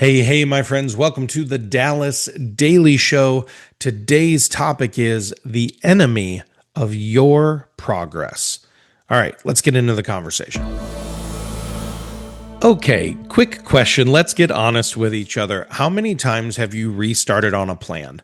Hey, my friends, welcome to the Dallas Daily Show. Today's topic is the enemy of your progress. All right, let's get into the conversation. Okay, quick question. Let's get honest with each other. How many times have you restarted on a plan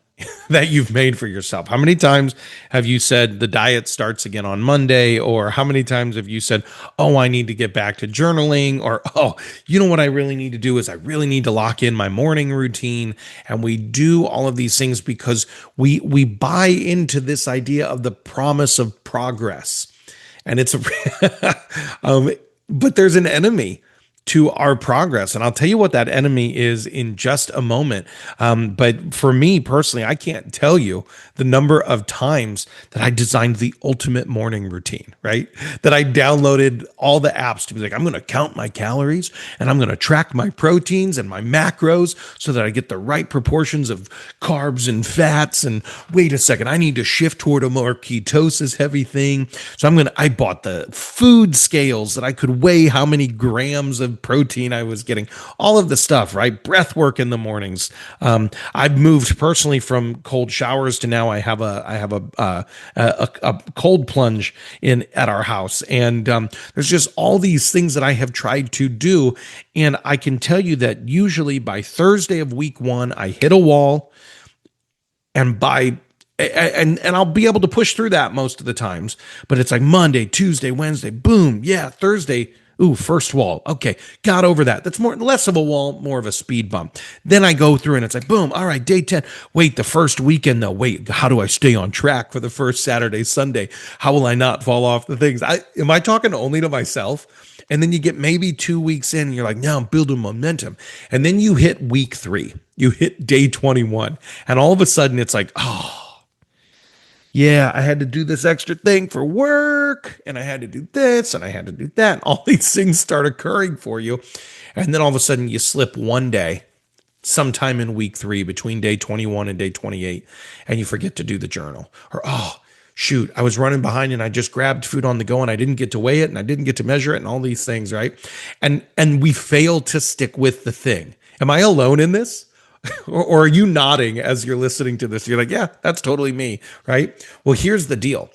that you've made for yourself? How many times have you said the diet starts again on Monday? Or how many times have you said, oh, I need to get back to journaling? Or, oh, you know what I really need to do is I really need to lock in my morning routine. And we do all of these things because we buy into this idea of the promise of progress. And it's, but there's an enemy to our progress. And I'll tell you what that enemy is in just a moment. But for me personally, I can't tell you the number of times that I designed the ultimate morning routine, right? That I downloaded all the apps to be like, I'm going to count my calories and I'm going to track my proteins and my macros so that I get the right proportions of carbs and fats. And wait a second, I need to shift toward a more ketosis heavy thing. So I bought the food scales that I could weigh how many grams of protein I was getting, all of the stuff, right? Breath work in the mornings. I've moved personally from cold showers to now I have a cold plunge in at our house. And there's just all these things that I have tried to do. And I can tell you that usually by Thursday of week one, I hit a wall, and I'll be able to push through that most of the times, but it's like Monday, Tuesday, Wednesday, boom. Yeah. Thursday. Ooh, first wall. Okay. Got over that. That's less of a wall, more of a speed bump. Then I go through and it's like, boom. All right. Day 10. Wait, the first weekend though. Wait, how do I stay on track for the first Saturday, Sunday? How will I not fall off the things? Am I talking only to myself? And then you get maybe 2 weeks in and you're like, now I'm building momentum. And then you hit week 3, you hit day 21. And all of a sudden it's like, oh, yeah, I had to do this extra thing for work, and I had to do this, and I had to do that. And all these things start occurring for you. And then all of a sudden you slip one day, sometime in week 3, between day 21 and day 28, and you forget to do the journal. Or, oh, shoot, I was running behind and I just grabbed food on the go and I didn't get to weigh it and I didn't get to measure it and all these things, right? And we fail to stick with the thing. Am I alone in this? Or are you nodding as you're listening to this? You're like, yeah, that's totally me, right? Well, here's the deal.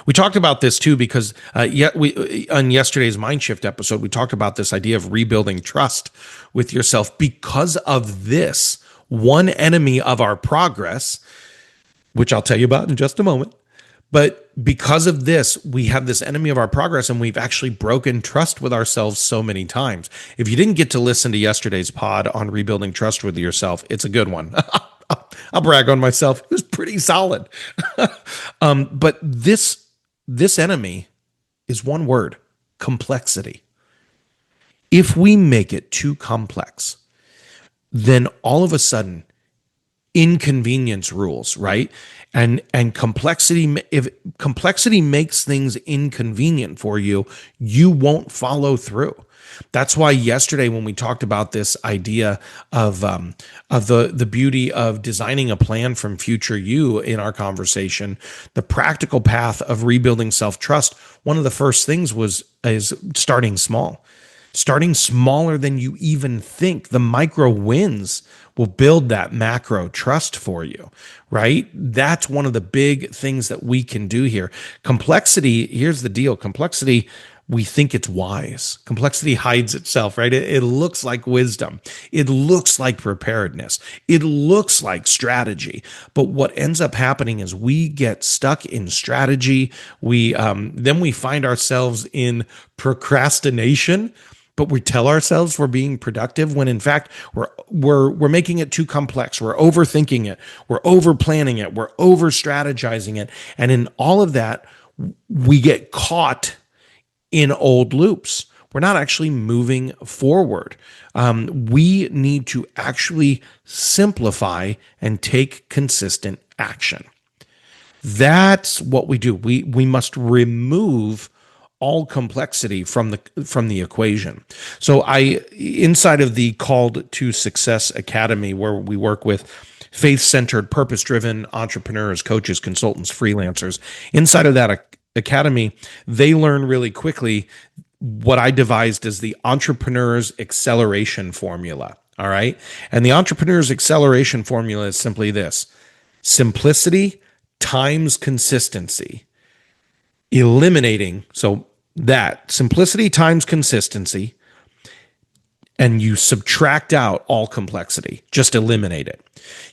We talked about this too because on yesterday's Mind Shift episode, we talked about this idea of rebuilding trust with yourself because of this one enemy of our progress, which I'll tell you about in just a moment. But because of this, we have this enemy of our progress, and we've actually broken trust with ourselves so many times. If you didn't get to listen to yesterday's pod on rebuilding trust with yourself, it's a good one. I'll brag on myself. It was pretty solid. But this enemy is one word: complexity. If we make it too complex, then all of a sudden inconvenience rules, right? And complexity, if complexity makes things inconvenient for you, you won't follow through. That's why yesterday when we talked about this idea of the beauty of designing a plan from future you in our conversation, the practical path of rebuilding self-trust, one of the first things is starting small. Starting smaller than you even think. The micro wins will build that macro trust for you, right? That's one of the big things that we can do here. Complexity, here's the deal. Complexity, we think it's wise. Complexity hides itself, right? It looks like wisdom. It looks like preparedness. It looks like strategy. But what ends up happening is we get stuck in strategy. Then we find ourselves in procrastination, but we tell ourselves we're being productive when in fact we're making it too complex. We're overthinking it. We're over planning it. We're over strategizing it. And in all of that, we get caught in old loops. We're not actually moving forward. We need to actually simplify and take consistent action. That's what we do. We must remove all complexity from the equation. So inside of the Called to Success Academy, where we work with faith-centered, purpose-driven entrepreneurs, coaches, consultants, freelancers, inside of that academy, they learn really quickly what I devised as the entrepreneur's acceleration formula. All right. And the entrepreneur's acceleration formula is simply this: simplicity times consistency, eliminating. So that simplicity times consistency, and you subtract out all complexity, just eliminate it.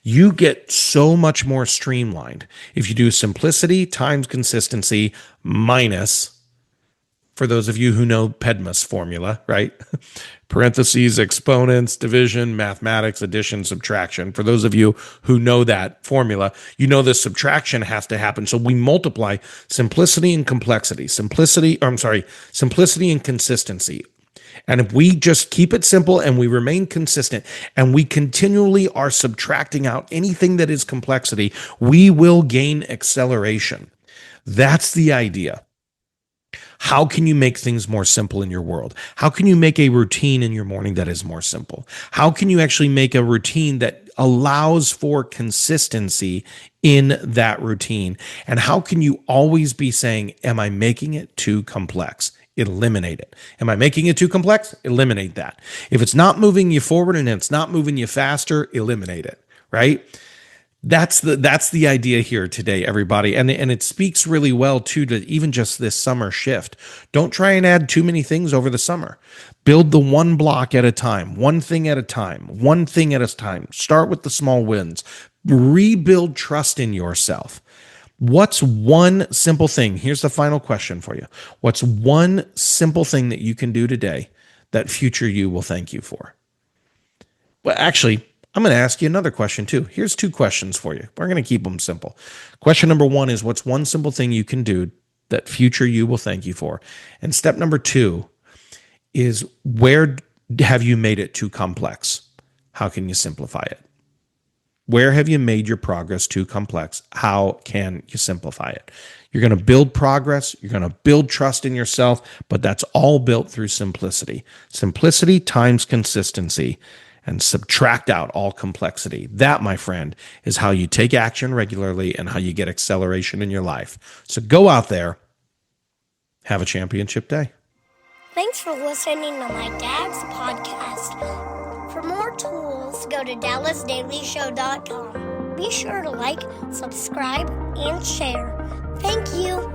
You get so much more streamlined if you do simplicity times consistency minus, for those of you who know PEDMAS formula, right? Parentheses, exponents, division, mathematics, addition, subtraction. For those of you who know that formula, you know the subtraction has to happen. So we multiply simplicity and complexity, simplicity and consistency. And if we just keep it simple and we remain consistent and we continually are subtracting out anything that is complexity, we will gain acceleration. That's the idea. How can you make things more simple in your world? How can you make a routine in your morning that is more simple? How can you actually make a routine that allows for consistency in that routine? And how can you always be saying, am I making it too complex? Eliminate it. Am I making it too complex? Eliminate that. If it's not moving you forward and it's not moving you faster, eliminate it, right? That's the idea here today, everybody. And it speaks really well too to even just this summer shift. Don't try and add too many things over the summer. Build the one block at a time, one thing at a time, one thing at a time. Start with the small wins. Rebuild trust in yourself. What's one simple thing? Here's the final question for you. What's one simple thing that you can do today that future you will thank you for? Well, actually, I'm going to ask you another question too. Here's two questions for you. We're going to keep them simple. Question number one is, what's one simple thing you can do that future you will thank you for? And step number two is, where have you made it too complex? How can you simplify it? Where have you made your progress too complex? How can you simplify it? You're going to build progress. You're going to build trust in yourself, but that's all built through simplicity. Simplicity times consistency, and subtract out all complexity. That, my friend, is how you take action regularly and how you get acceleration in your life. So go out there, have a championship day. Thanks for listening to my dad's podcast. For more tools, go to dallasdailyshow.com. Be sure to like, subscribe, and share. Thank you.